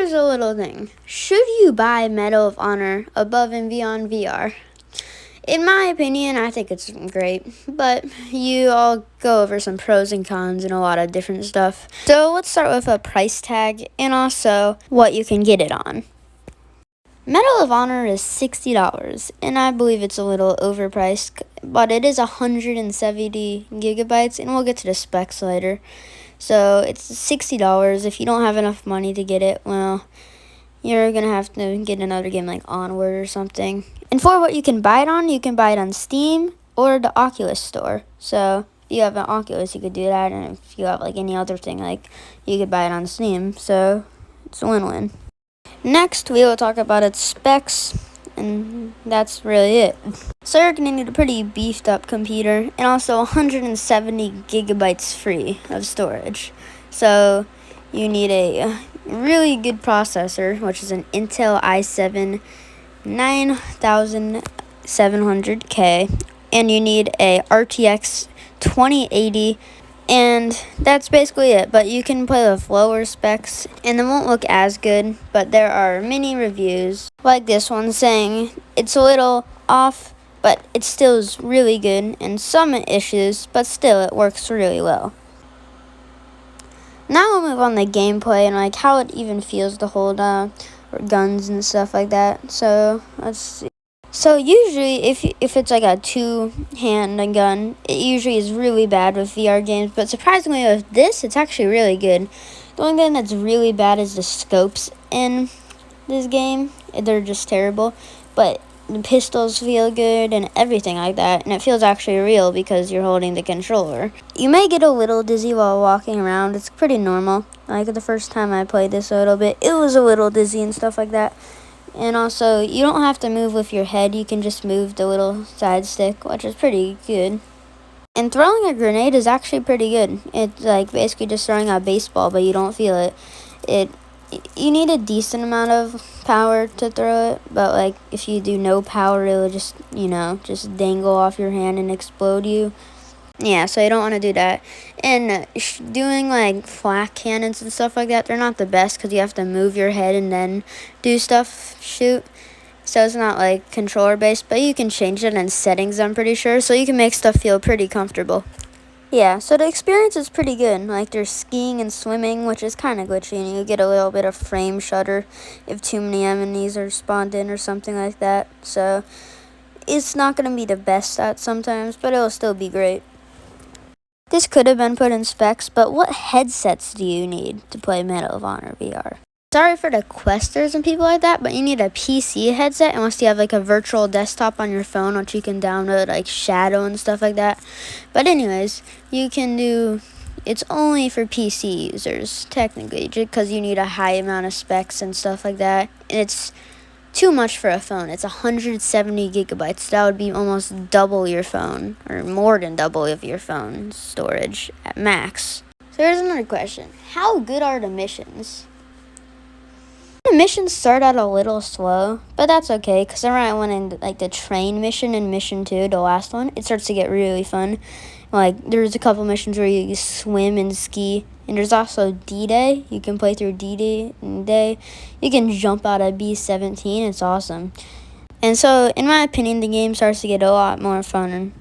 here's a little thing. Should you buy Medal of Honor above and beyond VR? In my opinion, I think it's great, but I'll go over some pros and cons and a lot of different stuff. So let's start with a price tag and also what you can get it on. Medal of Honor is $60, and I believe it's a little overpriced, but it is 170 gigabytes, and we'll get to the specs later. So it's $60. If you don't have enough money to get it, well, you're going to have to get another game like Onward or something. And for what you can buy it on Steam or the Oculus store. So if you have an Oculus, you could do that, and if you have like any other thing, like you could buy it on Steam. So it's a win-win. Next, we will talk about its specs, and that's really it. So you're going to need a pretty beefed up computer and also 170 gigabytes free of storage. So you need a really good processor, which is an Intel i7 9700K, and you need a RTX 2080, and that's basically it. But you can play with lower specs and it won't look as good, but there are many reviews like this one saying it's a little off, but it still is really good, and some issues, but still it works really well. Now we'll move on to gameplay and like how it even feels to hold guns and stuff like that. So let's see. So usually if it's like a two-hand gun, it usually is really bad with VR games, but surprisingly with this, it's actually really good. The only thing that's really bad is the scopes in this game. They're just terrible, but the pistols feel good and everything like that, and it feels actually real because you're holding the controller. You may get a little dizzy while walking around. It's pretty normal. Like the first time I played this a little bit, it was a little dizzy and stuff like that. And also, you don't have to move with your head. You can just move the little side stick, which is pretty good. And throwing a grenade is actually pretty good. It's like basically just throwing a baseball, but you don't feel it. You need a decent amount of power to throw it, but like if you do no power, it'll just dangle off your hand and explode you. Yeah, so you don't want to do that. And doing like flak cannons and stuff like that, they're not the best because you have to move your head and then do stuff, shoot. So it's not like controller based, but you can change it in settings, I'm pretty sure, so you can make stuff feel pretty comfortable. Yeah, so the experience is pretty good. Like there's skiing and swimming, which is kind of glitchy, and you get a little bit of frame shutter if too many enemies are spawned in or something like that. So it's not going to be the best at sometimes, but it'll still be great. This could have been put in specs, but what headsets do you need to play Medal of Honor VR? Sorry for the questers and people like that, but you need a PC headset unless you have like a virtual desktop on your phone, which you can download like Shadow and stuff like that. But anyways, it's only for PC users technically, just because you need a high amount of specs and stuff like that. And it's too much for a phone. It's 170 gigabytes. That would be almost double your phone, or more than double of your phone's storage at max. So here's another question. How good are the missions? The missions start out a little slow, but that's okay, because around I went in like the train mission and mission 2, the last one, it starts to get really fun. Like there's a couple missions where you swim and ski, and there's also D-Day. You can play through D-Day. You can jump out of B-17. It's awesome. And so in my opinion, the game starts to get a lot more fun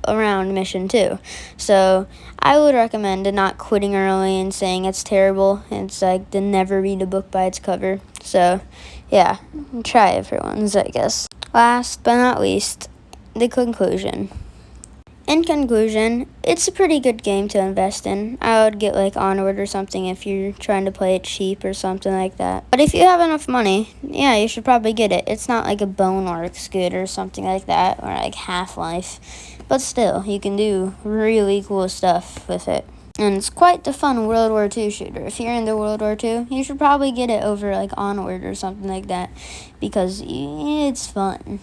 around mission 2. So I would recommend not quitting early and saying it's terrible. It's like to never read a book by its cover. So yeah, try it for once, I guess. Last but not least, the conclusion. In conclusion, it's a pretty good game to invest in. I would get like Onward or something if you're trying to play it cheap or something like that. But if you have enough money, yeah, you should probably get it. It's not like a Boneworks good or something like that, or like Half-Life. But still, you can do really cool stuff with it. And it's quite the fun World War II shooter. If you're into World War II, you should probably get it over like Onward or something like that, because it's fun.